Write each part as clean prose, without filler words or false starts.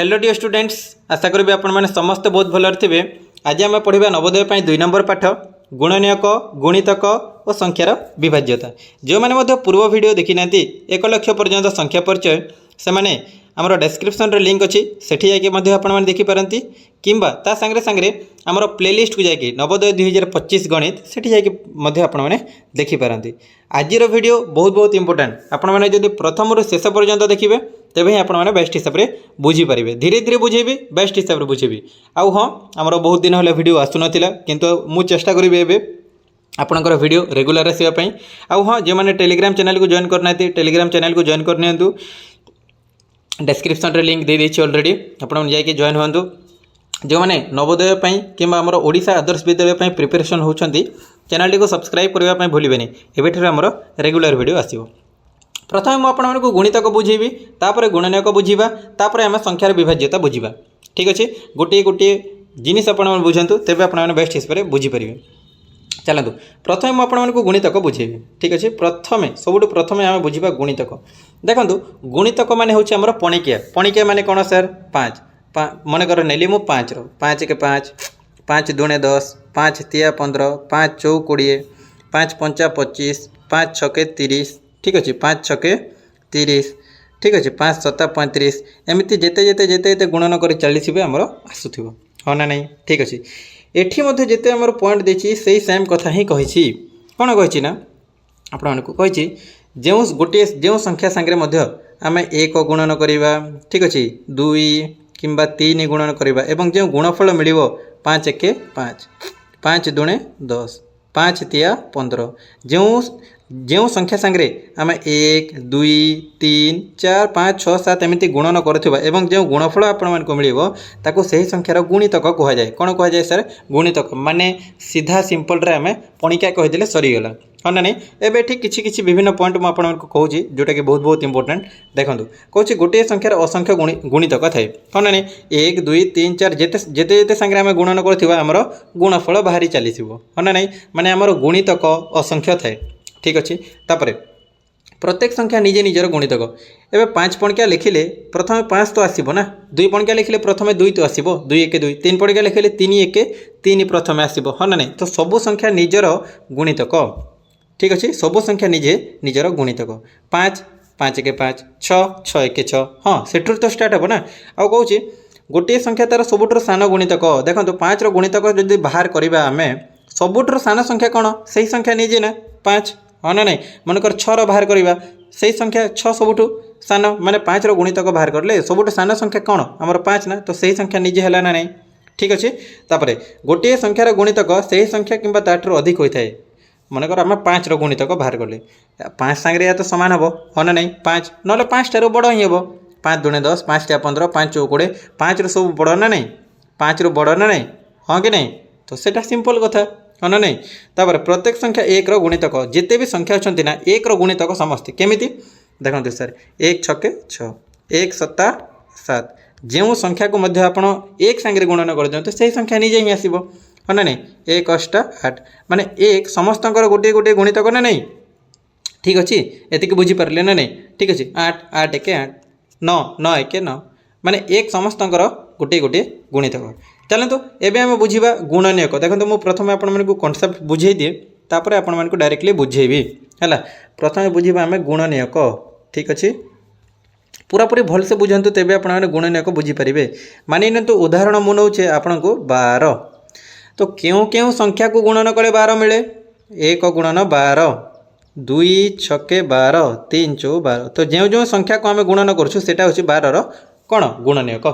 Hello dear students, आशा करी आपण मैंने समस्ते बहुत भल थे। आज आम पढ़ा नवोदय 2 नंबर पाठ गुणनीयक गुणितक और संख्यार विभाज्यता। जो मैंने पूर्व वीडियो देखी ना 1 लाख पर्यंत संख्या परिचय से मैंने आमर डेस्क्रिप्शन लिंक अच्छी सेठी जाकि आपने देखिपारती किंबा ता सांगरे सांगरे आमर प्लेलिस्ट को जाकि नवोदय 2025 गणित सेठी जाकि आपने देखिपारती। आजिर वीडियो बहुत बहुत इंपोर्टेंट। आपण मैंने जब प्रथम रू शेष पर्यंत देखिए तेबे आपण मैंने बेस्ट हिसाब से बुझीपारे। धीरे धीरे बुझेबी, बेस्ट हिसाब से बुझेबी। आउ हाँ, आमर बहुत दिन है वीडियो आसुना किंतु मु चेष्टा करी एबे आपणकर वीडियो रेगुलर आसापी। आउ हाँ, जो मैंने टेलीग्राम चैनल को जॉइन करना टेलीग्राम चैनल को जॉइन करनी डेस्क्रिप्शन रे लिंक दे देछि ऑलरेडी। आपण जाइए जॉइन हुंतु। जो मैंने नवोदय कि आमर ओडिशा आदर्श विद्यालय प्रिपरेशन होती चैनल को सब्सक्राइब करने भूलें। एवं आमर रेगुलर वीडियो आसो। प्रथम मुझे गुणितक बुझेबी, तापर गुणनीयक बुझा, तापर आम संख्यार विभाज्यता बुझा। ठीक अच्छे, गोटे गोटे जिनिस आप बुझातु, तेज आप बेस्ट हिसाब से बुझीपारे। चलतु प्रथम मुझे गुणितक बुझेबी। ठीक अच्छे, प्रथम सबुठ प्रथम आम बुझा गुणितक। देखो गुणितक मान हूँ आम पणिकिया। पणिकिया मान कौन सर? 5 मनकर नेली मु 5 5 के 5 5 दूणे 10 5 तिया 15 5 चौ 20 5 पंचा 25 5 छके 30। ठीक अच्छे, 5 छके 30। ठीक अच्छे, 5 7 35 एमती जेते जेते जेते जेते गुणन कर चली आमर आसुव। हाँ ना नहीं? ठीक अच्छे, एठी मध्य जेते आमर पॉइंट देछि सेही सेम कथा ही कहिछि। कौन कहिछि ना आपको कहिछि जो गोटे जो संख्या सांगे मध्य आम 1 गुणन करवा। ठीक अच्छे, 2 किंबा 3 गुणन करवा एवं जो गुणफल मिल 5 1 5 5 दूणे 10 5 तिया 15 जो संख्या सांगे आम 1 2 3 4 5 6 7 एमती गुणन करथिबा एवं जो गुणफल आपण को मिल ताको सही संख्यार गुणितक कह जाए। कौन कह जाए सर? गुणितक माने सीधा सिंपल रे आम पणिका कहीदेले सरीगला। हाँ ना नहीं? एबे ठीक किछि किछि विभिन्न पॉइंट मु आपको कहूँ जोटा कि बहुत बहुत इंपोर्टेंट। देखो कौन गोटे संख्यार असंख्य गुणितक थाए। हाँ ना नहीं? 1 2 3 4 जेते जेते जेते सांगे आम गुणन करथिबा आमर गुणफल बाहरी चलीथिबो। हाँ ना नहीं? माने आमर गुणितक असंख्य थाए। ठीक अच्छे, तापरे प्रत्येक संख्या निजे निजर गुणितक। एबे 5 पणिका लिखिले प्रथम 5 तो आसीबो ना। 2 पणिका लिखिले प्रथम 2 तो आसीबो, 2 1 2। 3 पणिका लिखिले 3 1 3 प्रथम आसीबो। हाँ ना नहीं? तो सबु संख्या निजर गुणितक। ठीक अच्छे, सबु संख्या निजे निजर गुणितक। 5 5 के 5 6 6 1 6। हाँ, सेठुर तो स्टार्ट हे ना। आ कहूँ गोटे संख्या तार सबुठर सान गुणितक। देखो 5 गुणितक जब बाहर करवा आम सबुठर सान संख्या कौन? सही संख्या निजे ना 5। हाँ ना नहीं? मनकर 6 बाहर करवा सही संख्या 6 सबुठू सान माने 5 गुणितक बाहर करले सबुठू सान संख्या कौन? आमर 5 ना। तो सही संख्या निजे है ना नहीं? ठीक अच्छे, तापर गोटे संख्यार गुणितक सही संख्या किंबा ताठू अधिक होता है। मनकर आम 5 गुणितक बाहर कले 5 सांगे या तो सामान हम। हाँ ना नहीं? 5 ना 5 टारू बड़ ही हम। 5 दूणे 10 5 टा 15 5 चौ 20 5 सब बड़ ना नहीं? 5 बड़ ना नहीं? हाँ कि नहीं? तो सेटा सिंपल कथा। हाँ ना नहीं? तापर प्रत्येक संख्या 1 गुणितक जिते भी संख्या अच्छा ना 1 गुणितक समस्ते केमिति देखते सर 1 छके 6 1 7 7 जो संख्या को मध्य आपण 1 सांगे गुणन कर दियंते सही संख्या निजे ही आसीबो। हाँ ना नहीं? 1 8 8 माने 1 समस्त गोटे गोटे गुणितक ना नहीं? ठीक अच्छे, एतिक बुझीपारे ना नहीं? ठीक अच्छे, 8 8 1 8 9 9 1 9 माने 1 समस्त गोटे गोटे गुणितक। चलतु एबे आम बुझा गुणनीयक। देखो मुझे प्रथम आपको कनसेप्ट बुझे दिए तापर आपको डायरेक्टली बुझेबी है। प्रथम बुझा आम गुणनीयक। ठीक अच्छे, पूरा पूरी भलसे बुझातु तेबे आपने गुणनीयक बुझीपारे। मानि नियंतु उदाहरण मु नौचे आपको 12। तो क्यों क्यों संख्या को गुणन कले 12 मिले? 1 गुणन 12 2 छके 12 3 चौ 12। तो जो जो संख्या को आम गुणन करा हूँ 12 कौन गुणनीयक।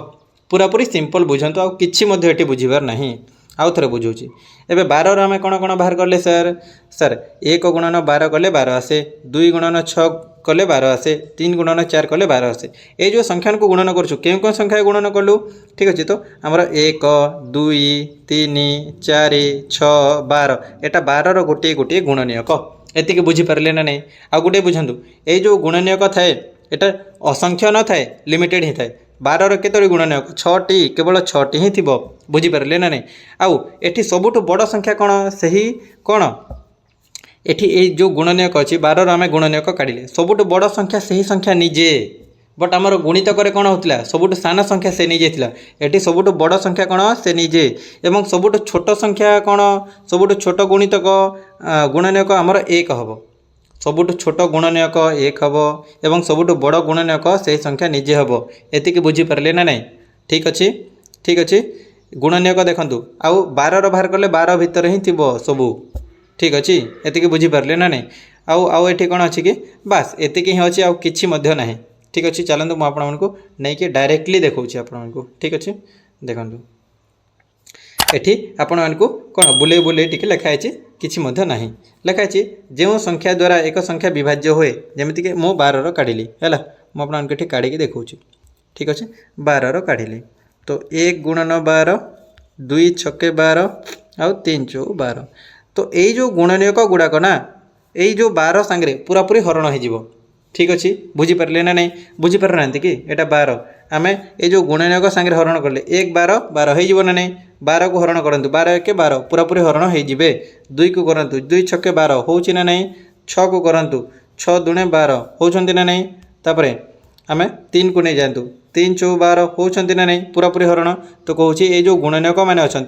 पूरा पूरी सिंपल बुझातु आ किछि मध्य एटी बुझीबार नहीं। आउ थरे बुझाऊँ एबे 12 आम कौन कौन बाहर कले सर? सर 1 गुणन 12 कले 12 आसे, 2 गुणन 6 कले 12 आसे, 3 गुणन 4 कले 12 आसे। ये जो संख्या को गुणन करूँ क्यों कौन संख्या गुणन कलु? ठीक अच्छे, तो आमर 1 2 3 4 6 12 एटा 12 गोटे गोटे गुणनीयक। एतिक बुझीपारे ना नहीं? आ गोटे बुझातु ये जो गुणनीयक थाए एटा असंख्य न थाए, लिमिटेड ही थाए। 12 केतोटी गुणनीयक? 6टी, केवल 6टी ही थिबो। बुझीपारे ना नहीं? आउ एठी सबुठु बड़ संख्या कौन? सही कौन? एठी ए जो गुणनीयक अच्छी 12 आम गुणनीयक काढ़िले सबुठु बड़ संख्या सही संख्या निजे। बट आमर गुणितक कौन होता सबुठ सान संख्या से नहीं जाता एटी सबुठ बड़ संख्या कौन से निजे एवं सबुठ छोट संख्या कौन सबुठ छोट गुणितक गुणनीयक आमर 1 हम सबुठ छोट गुणनीयक 1 हम एवं सबुठ बड़ गुणनीयक से संख्या निजे हम एतिक बुझीपारे ना नहीं ठीक अच्छे गुणनीयक देखूँ आउ 12 बाहर कले 12 भितर ही थी सबू ठीक अच्छे एतिक बुझीपारे ना नहीं आउ आउ ये कौन अच्छी कि बास एतिक ही अच्छी आउ किछि मध्य नाही ठीक अच्छे चलतु मुझे नहीं डायरेक्टली देखा आपण को ठीक अच्छे देखूँ एठी आपण मानकु कौन बुले बुले टिके लिखाई किछि मध्य नाही लिखाई जो संख्या द्वारा एक संख्या विभाज्य हुए जमीक मु 12 काढ़ी है मुझे काढ़ी देखा ठीक अच्छे 12 काढ़ी तो 1 गुणन 12 2 छके 12 आउ 3 चौ 12 तो यही जो गुणनीयक गुड़ाक ना यही जो 12 सांगे पूरा पूरी हरण हो ठीक अच्छे बुझीपारे ना नहीं बुझीपार ना कि यहाँ 12 आम ये जो गुणनीयक सांगे हरण कले 1 12 12 हो ना नहीं 12 को हरण करूँ 12 1 12 पूरा पूरी हरण हो 2 को करूँ 2 छके 12 हो ना नहीं 6 को करूँ 6 दुणे 12 होती ना नहीं तापर आम 3 को नहीं जातु 3 चौ 12 होती ना नहीं पूरा पूरी हरण तो कौच ये जो गुणनीयक मैंने अच्छा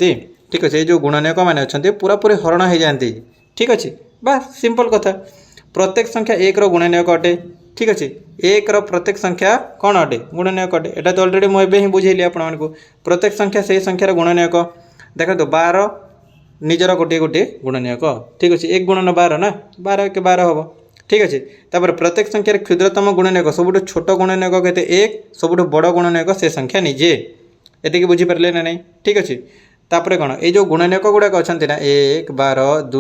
ठीक अच्छे ये जो गुणनीयक मैंने अच्छा पूरा पूरी हरण हो जाती ठीक अच्छे बस सिंपल कथा प्रत्येक संख्या 1 गुणनीयक अटे ठीक अच्छे 1 प्रत्येक संख्या कौन अटे गुणनीयक अटे यहाँ तो अलरेडी मुझे ही बुझेली आपको प्रत्येक संख्या से संख्यार गुणनीयक देखो 12 निजर गोटे गोटे गुणनीयक ठीक अच्छे 1 गुणन 12 ना 12 के 12 हम ठीक अच्छे तापर प्रत्येक संख्यार क्षुद्रतम गुणनीयक सबुठ छोट गुणनीयक केते 1 सबुठ बड़ गुणनीयक से संख्या निजे एतिक बुझीपारे ना नहीं ठीक अच्छे तापर कौन ये जो गुणनीयक गुड़ाक अच्छा ना 1 12 2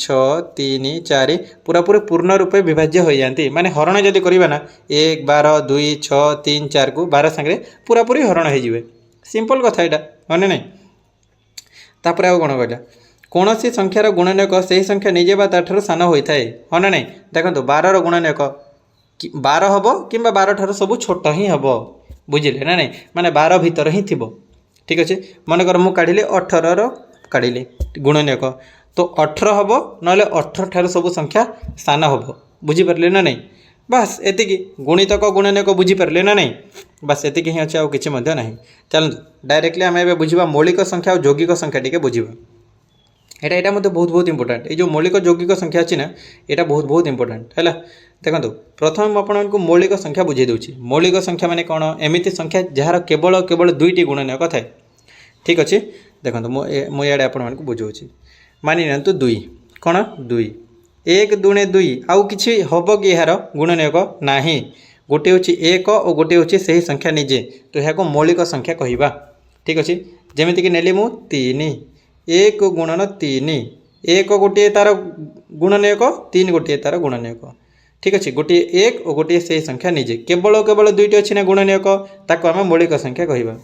6 3 4 पूरा पूरी पूर्ण रूपे विभाज्य हो जाती माने हरण जदि करवा ना 1 12 2 6 3 4 को 12 सांगे पूरा पूरी हरण हो सिंपल कथा यहाँ हाँ नहीं तापर आउ कौन कहला कौन सी संख्यार गुणनीयक से संख्या निजे ताठू सान होता है हाँ ना नहीं देखो 12 गुणनीयक 12 हम कि 12 ठार सब छोट ही हम बुझे ना नहीं माने 12 भितर ही थी ठीक अच्छे मनकर मु काढ़ी 18 काढ़ी गुणनीयक तो 18 हम ना 18 ठार सब संख्या सान हम बुझीपारे ना नहीं बस एतिकी गुणितक गुणनीयक बुझीपारे ना नहीं बस एतिकी ही अच्छे आउ किछि मध्य नहीं चलतु डायरेक्टली आम ए बुझा मौलिक संख्या और यौगिक संख्या टी बुझा यहाँ मतलब बहुत बहुत इंपोर्टेंट ये जो मौलिक यौगिक संख्या अच्छी ना यहाँ बहुत बहुत इंपोर्टेंट है देखो प्रथम आपको मौलिक संख्या बुझे दूसरी मौलिक संख्या माने कौन एमती संख्या जार केवल केवल 2टी गुणनीयक थाए ठीक अच्छे देखो मुझे आपको बुझाऊँ मानि ना 2 कौन 2 1 दुणे 2 आउ कि हम कि यार गुणनीयक ना गोटे हूँ 1 और गोटे हूँ से संख्या निजे तो यहाँ मौलिक संख्या कहवा ठीक अच्छे जमीक नेली मु 3 1 गुणन 3 1 गोटे तार गुणनीयक 3 गोटे तार गुणनीयक ठीक अच्छे गोटे 1 और गोटे से संख्या निजे केवल केवल 2टी अच्छी ना गुणनीयक ताको आम मौलिक संख्या कहवा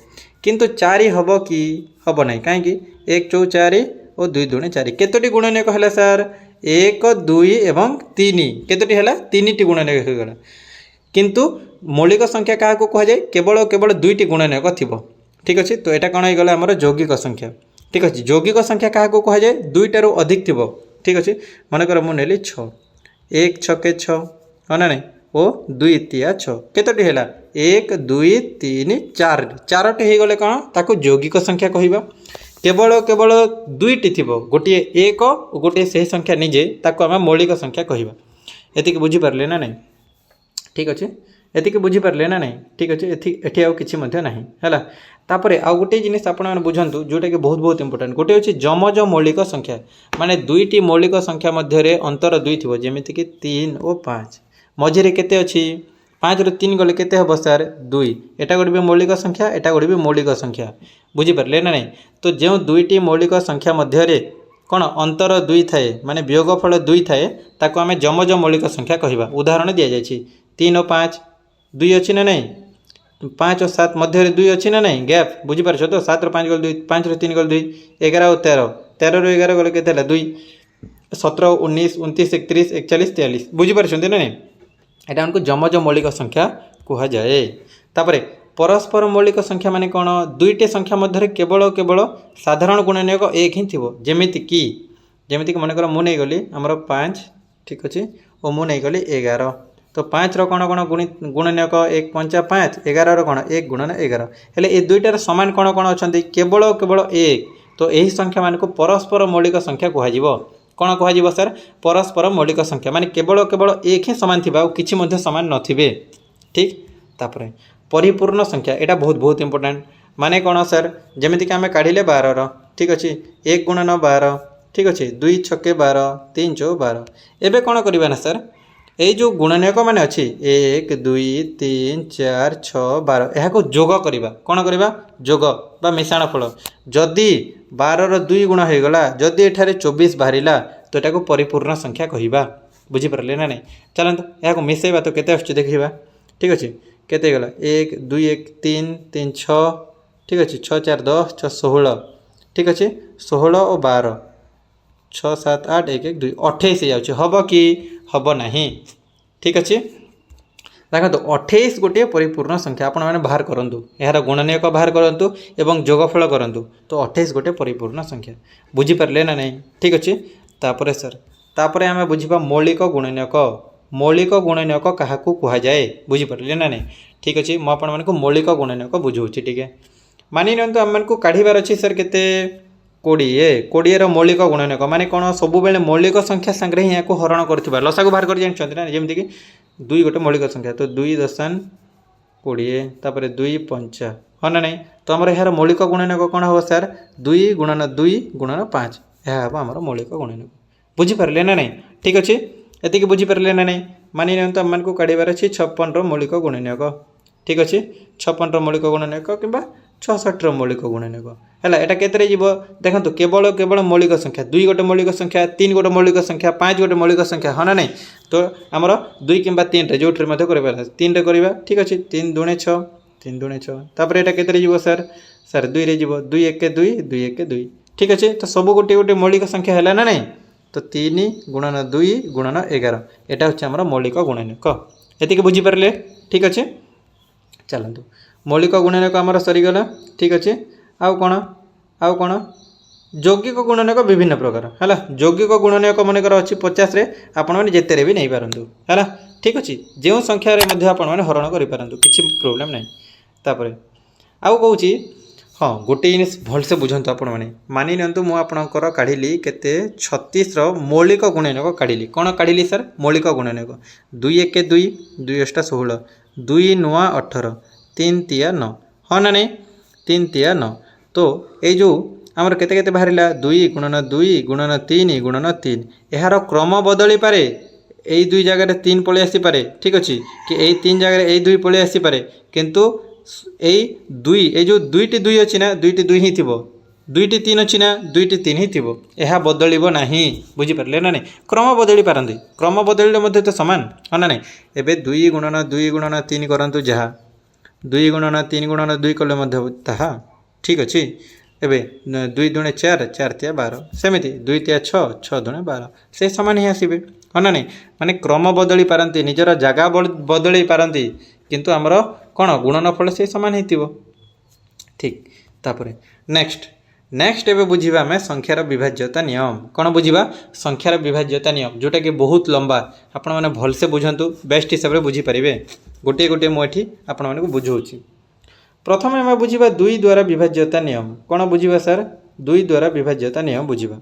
किंतु 4 हम कि हम ना कहीं 1 चौ 4 और 2 दुणे 4 केतोटी गुणनीयक है सार 1 2 एवं 3 केतोटी है 3टी गुणनीयक होगा किंतु मौलिक संख्या क्या कहुए केवल केवल 2टी गुणनीयक थी ठीक अच्छे तो यहाँ कौन होगा आमर यौगिक संख्या ठीक अच्छे यौगिक संख्या क्या कहुए 2टारू अधिक थी ठीक अच्छे मनकर मुझे 6 1 छके 6 हाँ ना नहीं ओ 2 तिया 6 केतोटी है 1 2 3 4 4टी हो गले कौन ताको यौगिक संख्या कहवा केवल केवल 2टी थी गोटे 1 और गोटे से संख्या निजे ताको आम मौलिक संख्या कहवा एतिक बुझीपारे ना नहीं ठीक अच्छे एतिक बुझीपारे ना नहीं ठीक अच्छे एठी आउ किछि मध्य नाही हैला तापरे आउ गोटे जिनिस आपण बुझंतु जोटा कि बहुत बहुत इंपोर्टेंट गोटे होछि जमज मौलिक संख्या माने 2टी मौलिक संख्या मध्य अंतर 2 थी जमीक कि 3 और 5 मझे केते अच्छी 5 रु 3 गले केते हम सार 2 एटा गोटे भी मौलिक संख्या एटा गोटे भी मौलिक संख्या बुझीपारे ना नहीं तो जो 2टी मौलिक संख्या मध्य कौन अंतर 2 थाए माने वियोगफल 2 थाए ताको आमे जमज मौलिक संख्या कहवा उदाहरण दि जाइए 3 और 5 2 अच्छी ना नहीं 5 और 7 मध्य 2 अच्छी ना नहीं गैप बुझीपार तो 7 रू 5 गल 2 5 रू 3 गल 2 11 और 13 13 रू 11 गले के 2 17 19 29 31 41 43 बुझीपार ना नहीं यहाँ हमको जमज मौलिक संख्या कह जाए तापर परस्पर मौलिक संख्या माने कौन 2टी संख्या मध्य केवल केवल साधारण गुणनीयक 1 ही थी जमीक मनकर मु नहीं गली आमर 5 ठीक अच्छे और मु नहीं गली 11 तो 5 रो कौन कौन गुणनीयक 1 पंचा 5 11 रो कौन 1 गुणन 11 हेले ए दुईटार समान कौन कौन अच्छा केवल केवल 1 तो यही संख्या मान को परस्पर मौलिक संख्या कहुव कौन कह सर परस्पर मौलिक संख्या माने केवल केवल 1 ही सामान थिबा किछि मध्ये सामान नथिबे ठीक तापर परिपूर्ण संख्या एटा बहुत बहुत इंपोर्टेंट माने कौन सर जमीती कि आम काढ़िले 12 रो ठीक अच्छे 1 गुणन 12 ठीक अच्छे 2 छके 12 3 चौ 12 एबे कौन करबा ना सर ये जो गुणनीयक मान अच्छी 1 2 3 4 6 12 यहाँ जोग करवा कौन करवा जोग बा मिश्रण फल जदि 12 रो 2 गुण हो गला जदि एठारे 24 बाहरिला तो यहाँ परिपूर्ण संख्या कहवा बुझीपारे ना नहीं चलते यहाँ मिसेबा तो केते आसुछि देखिबा ठीक अच्छे केते गला 1 2 1 3 3 6 ठीक अच्छे 6 4 10 6 16 ठीक अच्छे 16 और 12 6 7 8 1 1 2 28 जाऊँ हम कि हम ना ठीक अच्छे देखो तो 28 गोटे परिपूर्ण संख्या आपण मैंने बाहर करूँ यार गुणनीयक बाहर करूँ एवं जोगफल करूँ तो 28 गोटे परिपूर्ण संख्या बुझीपारे ना नहीं ठीक अच्छे तापर सर तापर आम बुझा मौलिक गुणनीयक क्या कह जाए बुझीपारे ना नहीं ठीक अच्छे मुझे मौलिक गुणनीयक बुझाऊँगी ठीक है मानि नियंतु आम को काढ़ार अच्छी सर केते 20 मौलिक गुणनीयक माने कौन सब बेले मौलिक संख्या सांगे ही यहाँ हरण कर लसा को बाहर कर जानते ना जमीक 2 गोटे मौलिक संख्या तो 2 दशान 20 तापर 2 पंचा हाँ ना नहीं तो आम यार मौलिक गुणनीयक कौन हम सर 2 गुणन 5 यह हम आम मौलिक गुणनीयक बुझीपारे ना नहीं ठीक अच्छे ये बुझीपारे ना नहीं मानि नियंतु आम को काढ़ार अच्छी 56 मौलिक गुणनीयक ठीक अच्छे 56 मौलिक गुणनीयक कि 66 मौलिक गुणनीयक है यहाँ केतरे जीव देखो केवल केवल मौलिक संख्या 2 गोटे मौलिक संख्या 3 गोटे मौलिक संख्या 5 गोटे मौलिक संख्या हाँ ना नहीं तो आमर 2 कि 3 रे जो 3 रे करवा ठीक अच्छे 3 दूणे 6 3 दूणे 6 तापर यहाँ केतरे जीव सर सर 2 रे जीव 2 1 2 2 1 2 ठीक अच्छे तो सब गोटे गोटे मौलिक संख्या है ना नहीं तो 3 गुणन 2 गुणन 11 यहाँ हूँ आम मौलिक गुणनीयक ये बुझीपारे ठीक अच्छे चलतु मौलिक गुणनीयक आमर सरीगला ठीक अच्छे आउ कौन यौगिक गुणनीयक विभिन्न प्रकार है यौगिक गुणनीयक मनकर अच्छी 50 रे आपण मैंने जिते भी नहीं पारंतु है ठीक अच्छे जो संख्यार मैंने हरण करूँ किसी प्रोब्लेम ना तापर आउ कहूँ हाँ गोटे जिनिस भलसे बुझंतु आपण मैंने मानि नियंतु मु आपणकर काढ़िली केते 36 मौलिक गुणनीयक काढ़िली कौन काढ़िली सर मौलिक गुणनीयक 2 1 2 2 8 16 2 9 18 3 3 9 हाँ ना नहीं 3 3 9 तो ये जो आमर केते केते बाहरिला 2 गुणन 3 गुणन 3 यार क्रम बदली पारे यही 2 जगह 3 पलि आसी पारे ठीक अच्छे कि यही 3 जगह यही 2 पलि आसी पारे किंतु यही 2 ये जो 2टी 2 अच्छी ना 2टी 2 ही थी 2टी 3 अच्छी ना 2टी 3 ही थी यह बदलिब ना बुझीपारे ना नहीं क्रम बदली पारती क्रम बदलिले तो सामान हाँ ना नहीं एवं 2 गुणन 3 करतु जहाँ 2 गुणन 3 गुणन 2 कले ताहा ठीक अच्छे एवं 2 दूणे 4 4 तिया 12 सेमती 2 तिया 6 6 दूणे 12 से सामान ही आसबे हाँ ना नहीं माने क्रम बदली पारती निजर जगह बदल पारती किंतु आमर कौन गुणनफल से सामान हो ठीक तापर नेक्स्ट एवं बुझा आम संख्यार विभाज्यता नियम कौन बुझा संख्यार विभाज्यता नियम जोटा कि बहुत लंबा आपण मैंने भलसे बुझंतु बेस्ट हिसाब से बुझीपारे गोटे गोटे मुझे आपण मानक बुझाऊँगी प्रथम आम बुझा 2 द्वारा विभाज्यता नियम कौन बुझा सर 2 द्वारा विभाज्यता नियम बुझा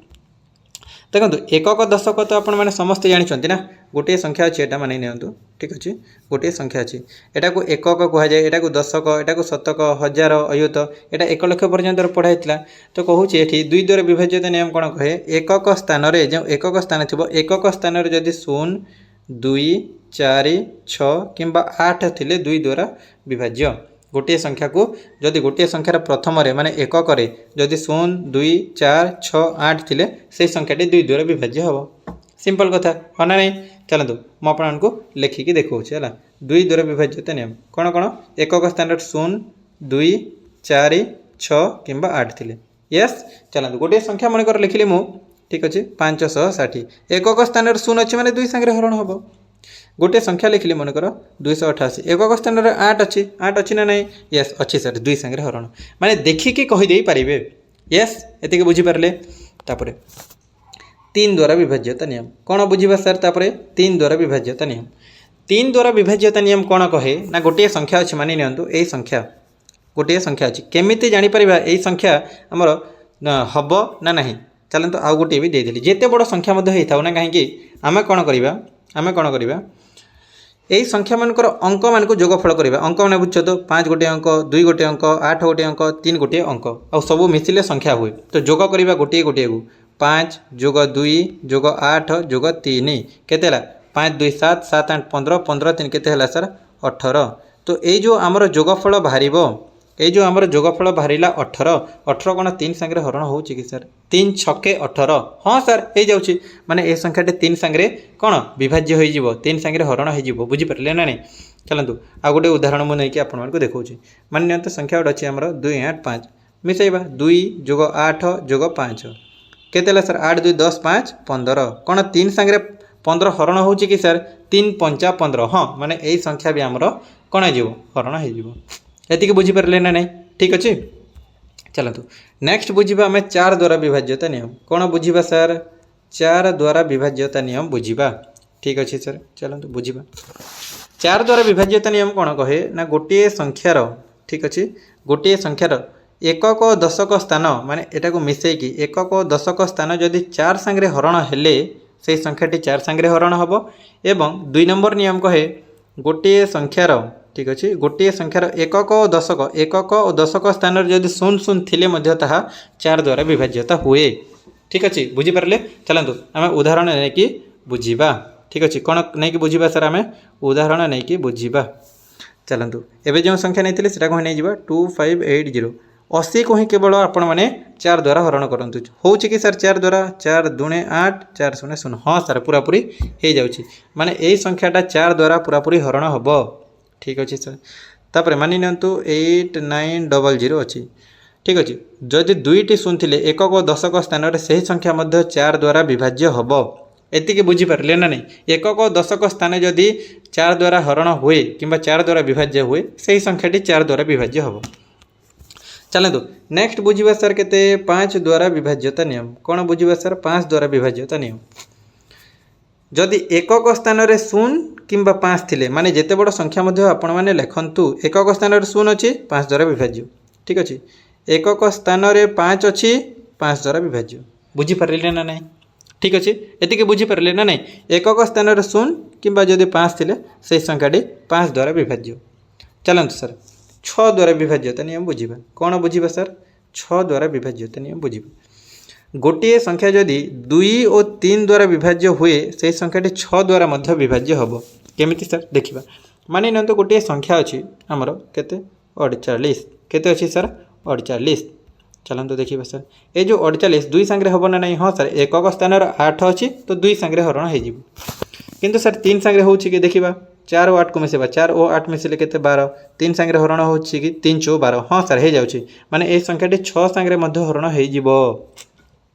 देखो एकक दशक तो आपण मैंने समस्ते जानते ना गोटे संख्या अच्छी एटा मानि नियंतु ठीक अच्छे गोटे संख्या अच्छी एटा को एकक कह जाए एटा को दशक एटा को शतक हजार अयुत एटा 1 लाख पर्यंत पढ़ाई तो कहूँ ये 2 द्वारा विभाज्यता नियम कौन कहे एकक स्थान जो एकक स्थान थी एकक स्थान जदि 0 2 4 6 कि 8 थिले 2 द्वारा विभाज्य गोटे संख्या को जदि गोटे संख्यार प्रथम माने एकक जदि 0 2 4 6 8 थिले से संख्याटी 2 द्वारा विभाज्य हम सिंपल कथा हाँ ना नहीं चलतु मुझे लिखिकी देखा है 2 द्वारा विभाज्यता नियम कौन कौन एकक स्थान 0 2 4 6 कि 8 थिले यस चलतु गोटे संख्या मनकर लिखिली मु ठीक अच्छे 560 एकक स्थान 0 अच्छे माने 2 संगे हरण हम गोटे संख्या लिखिली मनकर 288 एकक स्थान 8 अच्छी ना नहीं यस अच्छी सर 2 संगे हरण माने देखिकी कहीदे पारे यस ये बुझीपारे तापर 3 द्वारा विभाज्यता नियम कौन बुझा सर तापर 3 द्वारा विभाज्यता नियम तीन द्वारा विभाज्यता नियम कौन कहे ना गोटे संख्या अच्छी मानि नियंतु यही संख्या गोटे संख्या अच्छी केमिति जानीपर यही संख्या आमर हम ना नहीं चलते आउ गोटे भी देदेली जिते बड़ संख्या होता ना कहीं आम कौन करवा यही संख्या मानकर अंक मान को जोगफल करवा अंक मैंने बुझ तो 5 गोटे अंक 2 गोटे अंक 8 गोटे अंक 3 गोटे अंक आ सब मिसिले संख्या हुए तो जोग करवा गोटे गोटे को 5 जोग 2 जोग 8 जोग 3 केते 5 2 7 7 8 15 15 3 केते सर 18 तो ये जो आमर जोगफल बाहर ये जो आमर जोगफल बाहर 18 18 कौन 3 सांगे हरण हो कि सर 3 छके 18 हाँ सर हो जाऊँगी माने ये संख्याटे 3 सांगे कौन विभाज्य हो 3 सांगे हरण हो बुझीपारे ना नहीं चलतु आ गोटे उदाहरण मुझे नहीं आपको देखा मान तो संख्या गोटे अच्छी आमर 2 8 5 मिसेबा 2 जोग 8 जोग 5 केते सर 8 2 10 5 15 कौन 3 सांगे 15 हरण हो कि सर 3 5 15 हाँ माने यही संख्या भी आमर कौन हो हरण हो ये बुझीपारे ना नहीं ठीक अच्छे चलतु नेक्स्ट बुझा आम 4 द्वारा विभाज्यता नियम कौन बुझा सर 4 द्वारा विभाज्यता नियम बुझा ठीक अच्छे सर चलतु बुझा 4 द्वारा विभाज्यता नियम कौन कहे ना गोटे संख्यार ठीक अच्छे गोटे संख्यार एकक दशक स्थान माने एटा को मिसेकी एकक दशक स्थान जदि 4 सांगे हरण हेले से संख्याटी 4 सांगे हरण हम एवं 2 नंबर नियम कहे गोटे संख्यार ठीक अच्छे गोटे संख्यार एकक और दशक स्थान जदि 0 0 थिले मध्य ताहा 4 द्वारा विभाज्यता हुए ठीक अच्छे बुझीपारे चलतु आम उदाहरण नहीं कि बुझा ठीक अच्छे कौन नहीं कि बुझा सर आम उदाहरण नहीं कि बुझा चलतु एवं जो संख्या नहीं से नहीं जावा 2580 80 को ही केवल आपण मैंने 4 द्वारा हरण करतु हो कि सर 4 द्वारा 4 दूणे 8 4 0 0 हाँ सर पूरापूरी हो जाऊँगी माने यही संख्याटा 4 द्वारा पूरापूरी हरण हम ठीक अच्छे सर तापर मानि नियंतु 8900 अच्छी ठीक अच्छे जदि 2टी शून्य थे एकक दशक स्थान से संख्या 4 द्वारा विभाज्य हम एतिके बुझीपारे ना नहीं एकक दशक स्थान जदि 4 द्वारा हरण हुए कि 4 द्वारा विभाज्य हुए से संख्याटी 4 द्वारा विभाज्य हम चलतु नेक्स्ट बुझा सर केते 5 द्वारा विभाज्यता नियम कौन बुझा सर 5 द्वारा विभाज्यता नियम जदि एकक स्थान रे 0 किंबा 5 थिले माने जेते बड़ संख्या मध्य आपण माने लेखंतु एकक स्थान रे 0 अछि 5 द्वारा विभाज्य ठीक अछि एकक स्थान रे 5 अछि 5 द्वारा विभाज्य बुझी पारले ना नहीं ठीक अछि एतिके बुझी पारले ना नहीं एकक स्थान रे 0 किंबा जदि 5 थिले से संख्याटी 5 द्वारा विभाज्य चलंतु सर 6 द्वारा विभाज्यता नियम बुझिबा कौन बुझिबा सर 6 द्वारा विभाज्यता नियम बुझिबा गोटे संख्या जदि 2 और 3 द्वारा विभाज्य हुए से संख्याटी 6 द्वारा मध्य विभाज्य हम केमिति सर देखिबा मानि नियंतु गोटे संख्या अछि हमर केते 48 केते अछि सर 48 चलंतु देखिबा सर ए जो 48 2 संगे हबो ना नहीं हाँ सर एकक स्थान 8 अछि तो 2 संगे हरण हो जिवो किंतु सर 3 संगे होछि कि देखिबा 4 और 8 को मिसेबा 4 और 8 मिसेले केते 12 3 संगे हरण होछि कि 3 4 12 हाँ सर हो जाउछि माने ए संख्याटी 6 संगे मध्य हरण हो जिवो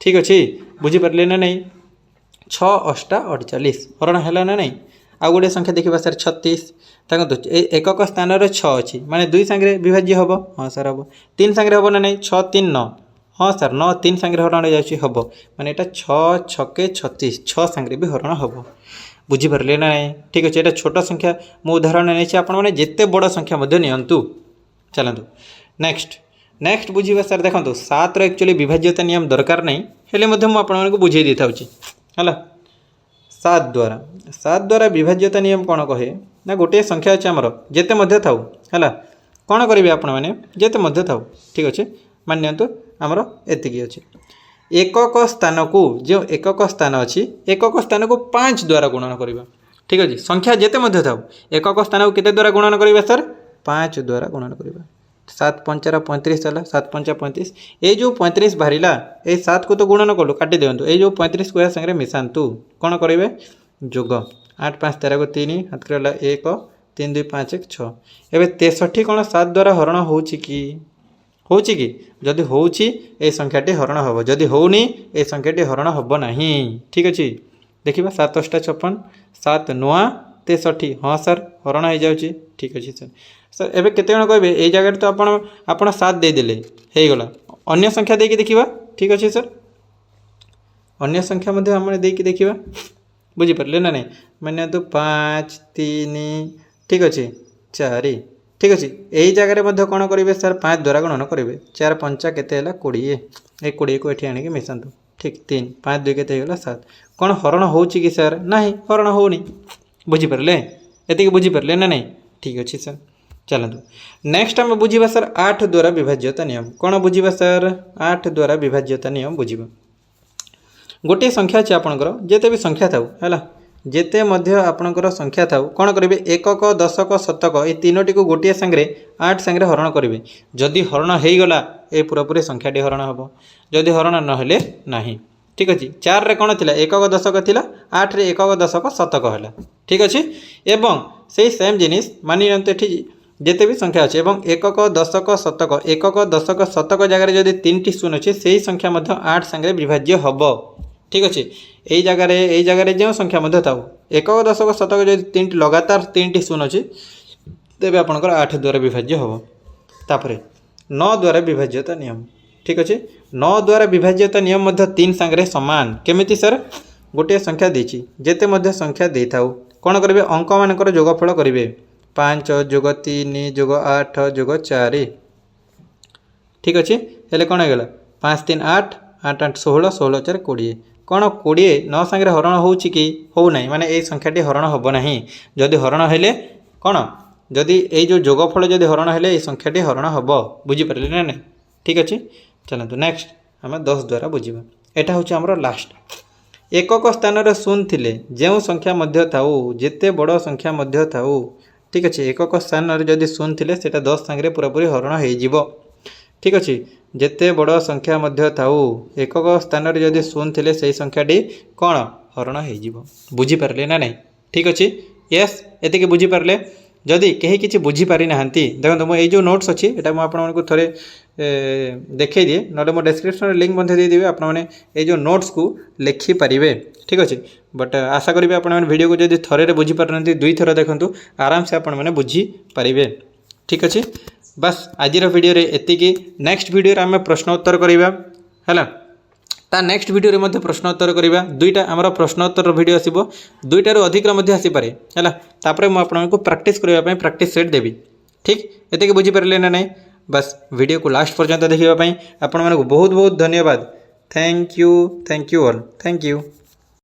ठीक अच्छे बुझीपारे ना नहीं 6 8 48 हरण है ना नहीं आउ गोटे संख्या देखा सर 36 एकक स्थान 6 अच्छी माने 2 सांगे विभाज्य हम हाँ सर हम 3 सांगे हम ना नहीं 6 3 9 हाँ सर 9 3 सांगे हरण हो जाए हम माने एटा 6 छके 36 6 सांगे भी हरण हम बुझीपारे ना नहीं ठीक अच्छे ये छोट संख्या मु उदाहरण नहीं आपने जिते बड़ संख्या नियंतु चलतु नेक्स्ट बुझा सर देखो 7 एक्चुअली विभाज्यता नियम दरकार नहीं हेले मुझे बुझे दी था है 7 द्वारा विभाज्यता नियम कौन कहे ना गोटे संख्या अच्छे आमर जिते थाऊ है कौन करेंगे आपण मैंने जिते थाऊ ठीक अच्छे मान नियंतु आमर एतिकी अच्छे एकक स्थान को जो एकक स्थान अच्छी एकक स्थान को 5 द्वारा गुणन करवा ठीक अच्छे संख्या जिते थाऊ एकक स्थान को केते द्वारा गुणन करवा सर 5 द्वारा गुणन करवा 7 5 35 है 7 5 35 ये जो 35 बाहर ये 7 को तो गुणन कलु काटी दिंतु ये जो 35 को संगे मिशातु कौन करेंगे जोग 8 5 13 को 3 हाथ कर 1 3 2 5 1 6 एवं 63 कौन 7 द्वारा हरण हो कि जदि होउछि ए संख्याटी हरण हम जदि होनी ए संख्याटी हरण हम नहीं ठीक अच्छे देखा 7 8 56 7 9 63 हाँ सर हरण हो जाऊँगी ठीक अच्छे सर सर एवं केते जण कहबे ए जगह तो आपण 7 देदेले हो गला अन्य संख्या देकी देखिबा ठीक अच्छे सर अन्य संख्या मध्य हमने देकी देखिबा बुझीपारे ना नहीं माने तो 5 3 ठीक अच्छे 4 ठीक अच्छे यही जगह कौन करेंगे सर 5 द्वारा गणन करेंगे 4 5 केते 20 ये 20 को ये आणिक मिसातु ठीक 3 5 2 केते 7 कौन हरण हो कि सर ना हरण होनी बुझीपारे ये बुझीपारे ना नहीं ठीक अच्छे सर चलतु नेक्स्ट आम बुझा सर 8 द्वारा विभाज्यता नियम कौन बुझा सर 8 द्वारा विभाज्यता नियम बुझा गोटे संख्या अच्छे आपंकर जिते भी संख्या था है जिते आपणकर संख्या था कौन करेंगे एकक दशक शतक ये तीनोटी को गोटे सांगे 8 सांगे हरण करेंगे जदि हरण हो गला ये पूरापूरी संख्याटी हरण हम जदि हरण नहेले ना ठीक अच्छे 4 रे कौन थी एकक दशक थी 8 रे एकक दशक शतक है ठीक अच्छे एवं से सेम जिनिस मानि ये जिते भी संख्या अच्छे एवं एकक दशक शतक जगह जदि 3टी शून्य अच्छे से ही संख्या 8 सांगे विभाज्य हम ठीक अच्छे यही जगह जो संख्या था एकक दशक शतक जब 3टी लगातार 3टी शून्य अच्छे तेरे आपंकर 8 द्वारा विभाज्य हम तापर 9 द्वारा विभाज्यता नियम ठीक अच्छे 9 द्वारा विभाज्यता नियम 3 सांगे सामान केमिति सर गोटे संख्या देती जिते संख्या दे था कौन करेंगे अंक मानकर जोगफल करेंगे 5 जोग 3 जोग 8 जोग 4 ठीक अच्छे हेल्ले कौन होगा 5 3 8 8 8 16 16 4 20 कौन 20 9 सांगे हरण हो ना माने ये संख्याटी हरण हम ना जदि हरण हेले कौन जदि ये जो जोगफल जदि हरण हेले ये संख्याटी हरण हम बुझीपारे ना नहीं ठीक अच्छे चलतु नेक्स्ट आम 10 द्वारा बुझा यहाँ हूँ आमर लास्ट एकक स्थान शून्य थिले जो संख्या थाऊ जिते बड़ संख्या थाऊ ठीक अच्छे एकक स्थान जदि शून्य थिले सेटा 10 सांगे पूरापूरी हरण हो ठीक अच्छे जिते बड़ संख्या थाऊ एकक स्थान जदि शून्य थिले से संख्याटी कौन हरण हो बुझीपारे ना नहीं ठीक अच्छे यस ये बुझीपारे जदि कहीं किसी बुझीपारि ना देखो मुझे जो नोट्स अच्छी यहाँ मुझे थे देखे दिए ना मो डिस्क्रिप्शन लिंक देदेवी आपने जो नोट्स को लिखिपारे ठीक अच्छे बट आशा करी वीडियो को जब थे बुझीपार 2 थर देखूँ आराम से आपने बुझीपारे ठीक अच्छे बस आज वीडियो एतिकी नेक्स्ट वीडियो आम प्रश्नोत्तर करवा है ता नेक्स्ट वीडियो में प्रश्नोत्तर करवा 2टा आमर प्रश्नोत्तर वीडियो आसो 2टारू अधिक आसीपे है तापर मुझे प्रैक्टिस करने प्रैक्टिस सेट देवी ठीक ये बुझीपारे ना नहीं बस वीडियो को लास्ट पर्यंत देखापी आपण बहुत बहुत धन्यवाद thank you all thank you.